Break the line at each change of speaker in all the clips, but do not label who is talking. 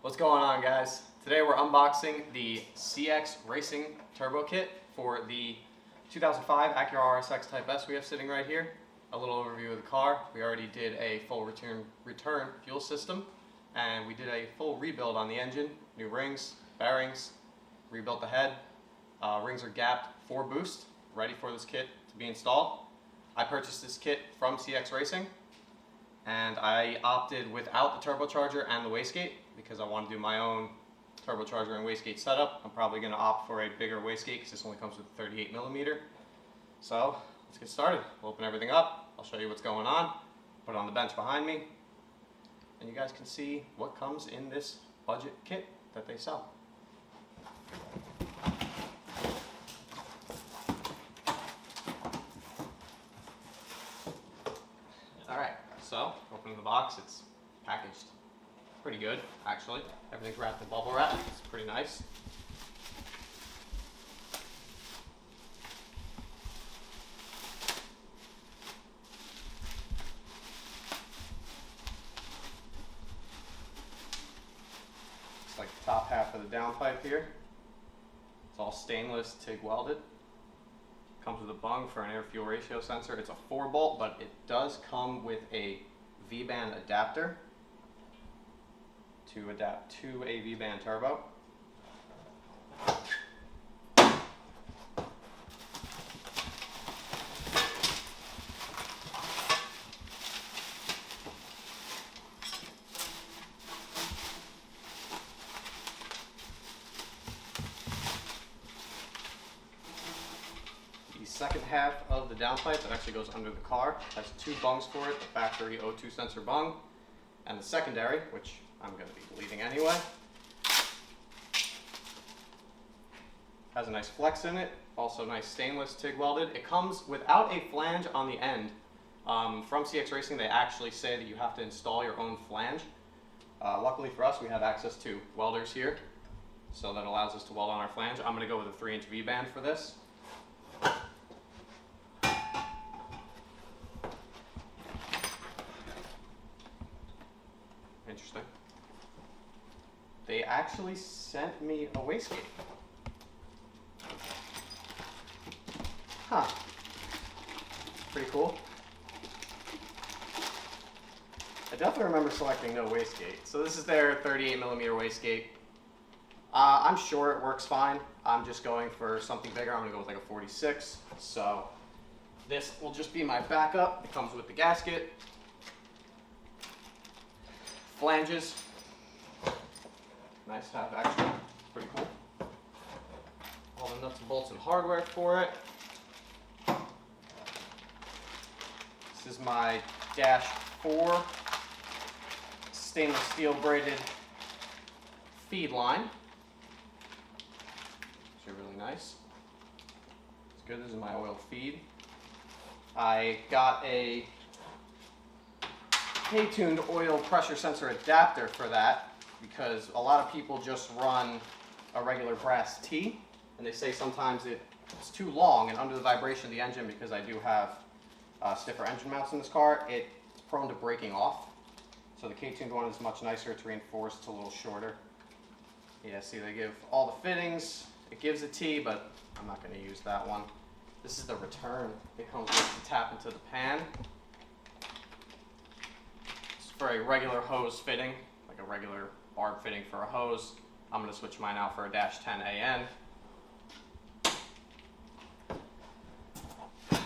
What's going on, guys? Today we're unboxing the CX Racing Turbo Kit for the 2005 Acura RSX Type S we have sitting right here. A little overview of the car. We already did a full return fuel system, and we did a full rebuild on the engine. New rings, bearings, rebuilt the head. Rings are gapped for boost, ready for this kit to be installed. I purchased this kit from CX Racing, and I opted without the turbocharger and the wastegate because I want to do my own turbocharger and wastegate setup. I'm probably going to opt for a bigger wastegate because this only comes with 38mm. So let's get started. We'll open everything up. I'll show you what's going on. Put it on the bench behind me, and you guys can see what comes in this budget kit that they sell. Alright, so opening the box, it's packaged pretty good, actually. Everything's wrapped in bubble wrap. It's pretty nice. It's like the top half of the downpipe here. It's all stainless, TIG welded. Comes with a bung for an air-fuel ratio sensor. It's a 4-bolt, but it does come with a V-band adapter to adapt to a V-band turbo. The second half of the downpipe that actually goes under the car has 2 bungs for it, the factory O2 sensor bung, and the secondary, which I'm going to be deleting anyway. Has a nice flex in it, also nice stainless TIG welded. It comes without a flange on the end. From CX Racing, they actually say that you have to install your own flange. Luckily for us, we have access to welders here, so that allows us to weld on our flange. I'm going to go with a 3-inch V-band for this. Interesting. They actually sent me a wastegate. Huh. Pretty cool. I definitely remember selecting no wastegate. So this is their 38mm wastegate. I'm sure it works fine. I'm just going for something bigger. I'm going to go with like a 46. So this will just be my backup. It comes with the gasket, flanges. Nice to have extra. Pretty cool. All the nuts and bolts and hardware for it. This is my Dash 4 stainless steel braided feed line. It's really nice. It's good. This is my oil feed. I got a K-tuned oil pressure sensor adapter for that, because a lot of people just run a regular brass T, and they say sometimes it's too long and under the vibration of the engine, because I do have stiffer engine mounts in this car, it's prone to breaking off. So the K-tuned one is much nicer. It's reinforced, it's a little shorter. Yeah, see, they give all the fittings. It gives a T, but I'm not going to use that one. This is the return. It comes with the tap into the pan. It's for a regular hose fitting, like a regular barb fitting for a hose. I'm going to switch mine out for a Dash 10 AN.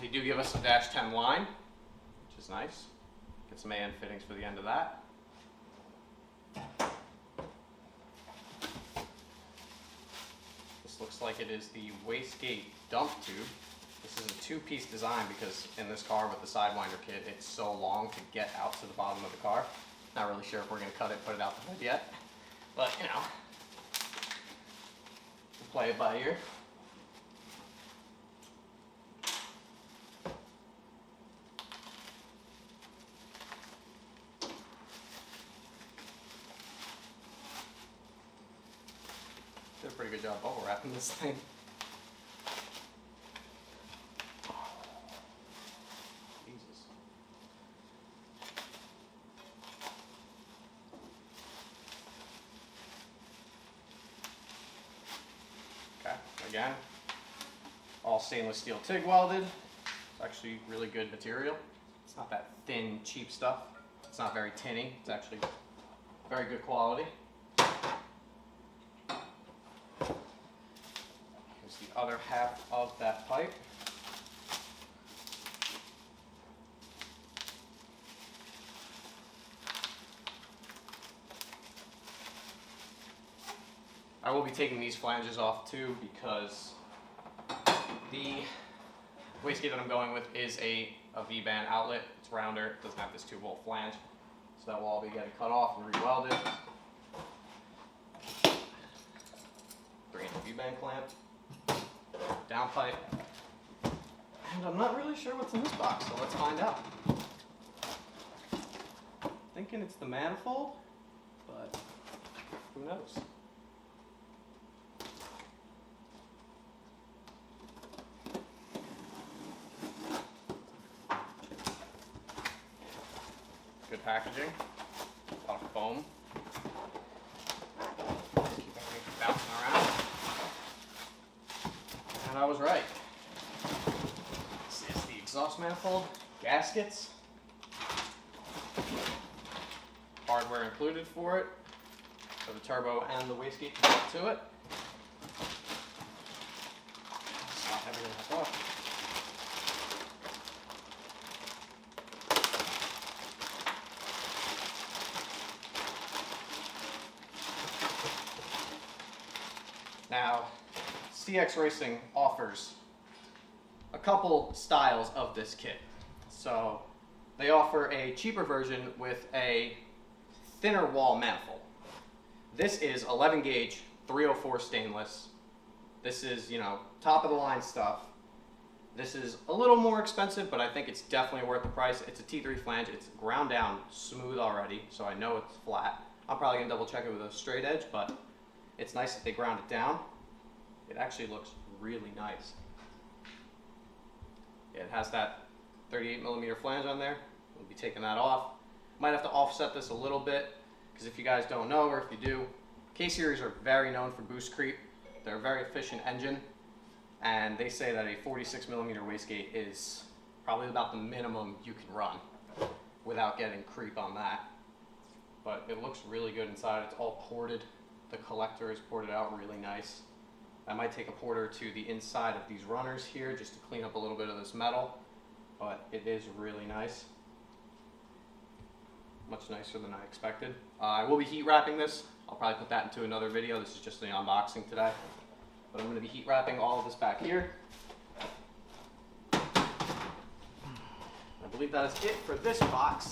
They do give us a Dash 10 line, which is nice. Get some AN fittings for the end of that. This looks like it is the wastegate dump tube. This is a 2-piece design because in this car with the Sidewinder kit, it's so long to get out to the bottom of the car. Not really sure if we're going to cut it, put it out the hood yet, but you know, we'll play it by ear. Did a pretty good job bubble wrapping this thing. Jesus. Again, all stainless steel TIG welded. It's actually really good material. It's not that thin, cheap stuff. It's not very tinny. It's actually very good quality. Here's the other half of that pipe. I will be taking these flanges off too because the wastegate that I'm going with is a V-band outlet. It's rounder, it doesn't have this 2-volt flange. So that will all be getting cut off and re-welded. Bring in the V-band clamp, down pipe. And I'm not really sure what's in this box, so let's find out. Thinking it's the manifold, but who knows? Good packaging, a lot of foam. Keep everything from bouncing around. And I was right. This is the exhaust manifold, gaskets, hardware included for it, for the turbo and the wastegate to get to it. Stop everything back off. Now, CX Racing offers a couple styles of this kit. So they offer a cheaper version with a thinner wall manifold. This is 11 gauge, 304 stainless. This is, top of the line stuff. This is a little more expensive, but I think it's definitely worth the price. It's a T3 flange. It's ground down smooth already, so I know it's flat. I'm probably gonna double check it with a straight edge, but it's nice that they ground it down. It actually looks really nice. Yeah, it has that 38mm flange on there. We'll be taking that off. Might have to offset this a little bit, because if you guys don't know, or if you do, K-Series are very known for boost creep. They're a very efficient engine, and they say that a 46mm wastegate is probably about the minimum you can run without getting creep on that. But it looks really good inside. It's all ported. The collector is ported out really nice. I might take a porter to the inside of these runners here just to clean up a little bit of this metal, but it is really nice. Much nicer than I expected. I will be heat wrapping this. I'll probably put that into another video. This is just the unboxing today. But I'm going to be heat wrapping all of this back here. I believe that is it for this box.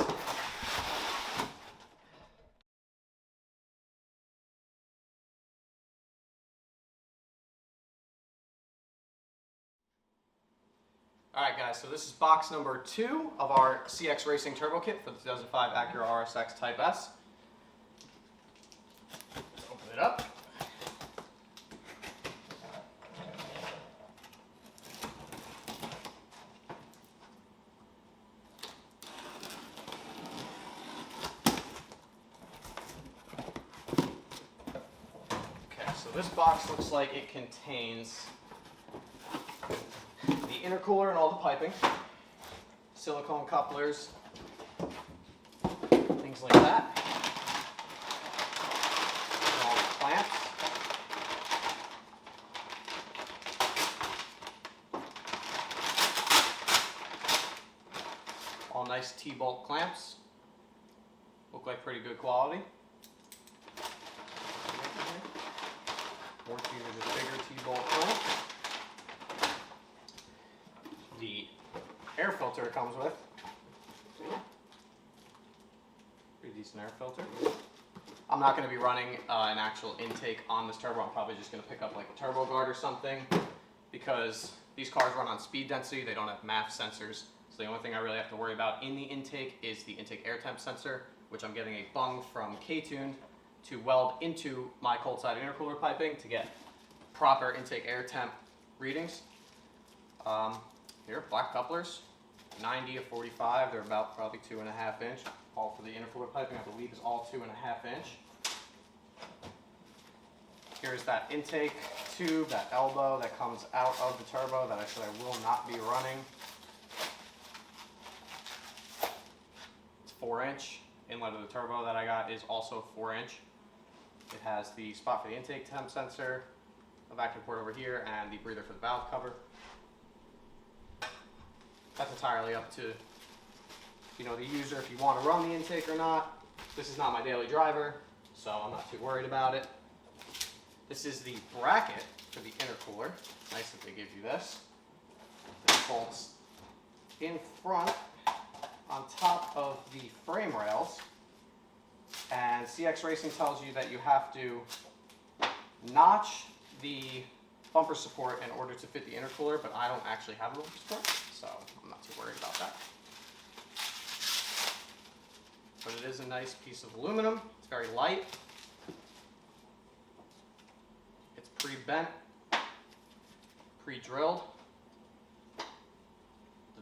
Alright guys, so this is box number 2 of our CX Racing Turbo Kit for the 2005 Acura RSX Type S. Let's open it up. Okay, so this box looks like it contains the intercooler and all the piping, silicone couplers, things like that, and all the clamps. All nice T-bolt clamps, look like pretty good quality. More to the bigger T-bolt clamp. The air filter it comes with. Pretty decent air filter. I'm not going to be running an actual intake on this turbo. I'm probably just going to pick up like a turbo guard or something, because these cars run on speed density. They don't have MAF sensors. So the only thing I really have to worry about in the intake is the intake air temp sensor, which I'm getting a bung from K-Tuned to weld into my cold side intercooler piping to get proper intake air temp readings. Here, black couplers, 90 to 45. They're about probably 2.5 inch. All for the intercooler piping, I believe, is all 2.5 inch. Here's that intake tube, that elbow that comes out of the turbo that I said I will not be running. It's 4-inch. Inlet of the turbo that I got is also 4-inch. It has the spot for the intake temp sensor, a vacuum port over here, and the breather for the valve cover. That's entirely up to the user if you want to run the intake or not. This is not my daily driver, so I'm not too worried about it. This is the bracket for the intercooler. Nice that they give you this. It bolts in front on top of the frame rails, and CX Racing tells you that you have to notch the bumper support in order to fit the intercooler, but I don't actually have a bumper support, so I'm not too worried about that. But it is a nice piece of aluminum. It's very light. It's pre-bent, pre-drilled.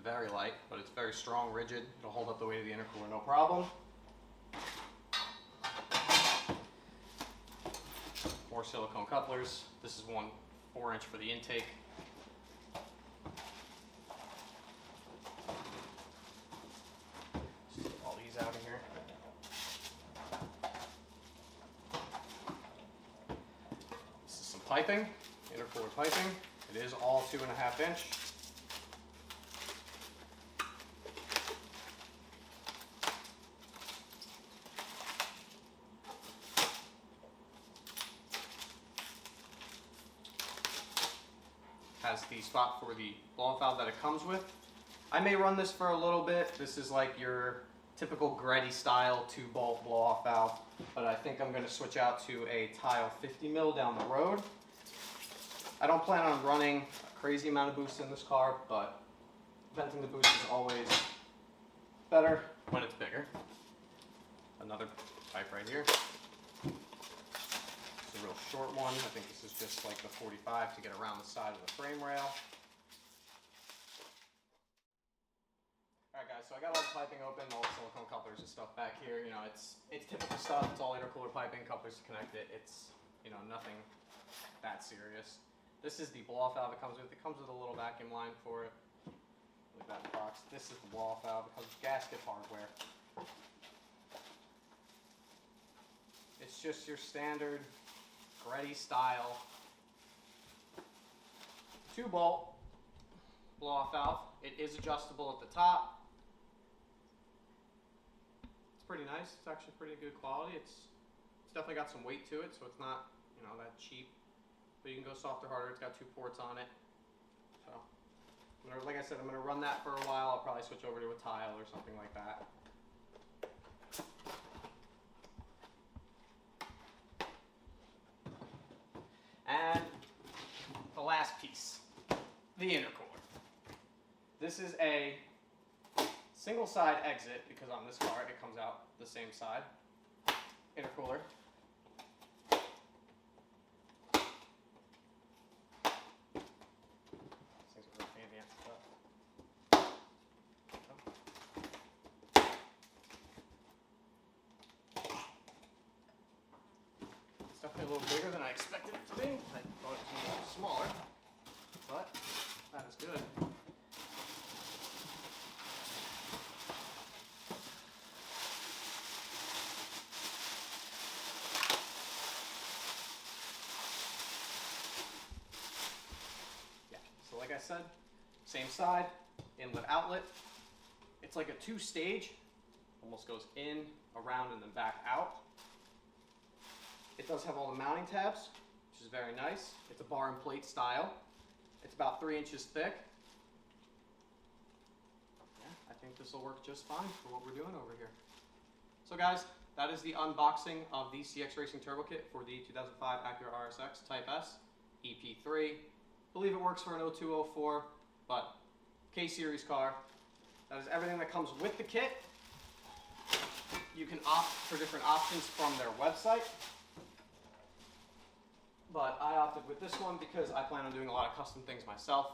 Very light, but it's very strong, rigid. It'll hold up the weight of the intercooler, no problem. More silicone couplers. This is one 4-inch for the intake. Just get all these out of here. This is some piping, intercooler piping. It is all 2.5-inch. Has the spot for the blow-off valve that it comes with. I may run this for a little bit. This is like your typical Greddy style 2-bolt blow-off valve, but I think I'm going to switch out to a tile 50 mil down the road. I don't plan on running a crazy amount of boost in this car, but venting the boost is always better when it's bigger. Another pipe right here. A real short one. I think this is just like the 45 to get around the side of the frame rail. Alright guys, so I got all the piping open, all the silicone couplers and stuff back here. It's typical stuff. It's all intercooler piping, couplers to connect it. It's, nothing that serious. This is the blow-off valve it comes with. It comes with a little vacuum line for it. Look at that box. This is the blow-off valve. It comes with gasket hardware. It's just your standard Greddy style 2-bolt blow-off valve. It is adjustable at the top. It's pretty nice. It's actually pretty good quality. It's definitely got some weight to it, so it's not that cheap. But you can go soft or harder. It's got 2 ports on it. So, like I said, I'm going to run that for a while. I'll probably switch over to a tile or something like that. And the last piece, the intercooler. This is a single side exit because on this car it comes out the same side. Intercooler. These things are really fancy stuff. It's definitely a little bigger than I expected it to be. I thought it was a little smaller, but that is good. Yeah, so like I said, same side, inlet outlet. It's like a 2-stage, almost goes in, around, and then back out. It does have all the mounting tabs, which is very nice. It's a bar and plate style. It's about 3 inches thick. Yeah, I think this will work just fine for what we're doing over here. So guys, that is the unboxing of the CX Racing Turbo Kit for the 2005 Acura RSX Type S EP3. I believe it works for an 0204, but K-Series car. That is everything that comes with the kit. You can opt for different options from their website. But I opted with this one because I plan on doing a lot of custom things myself.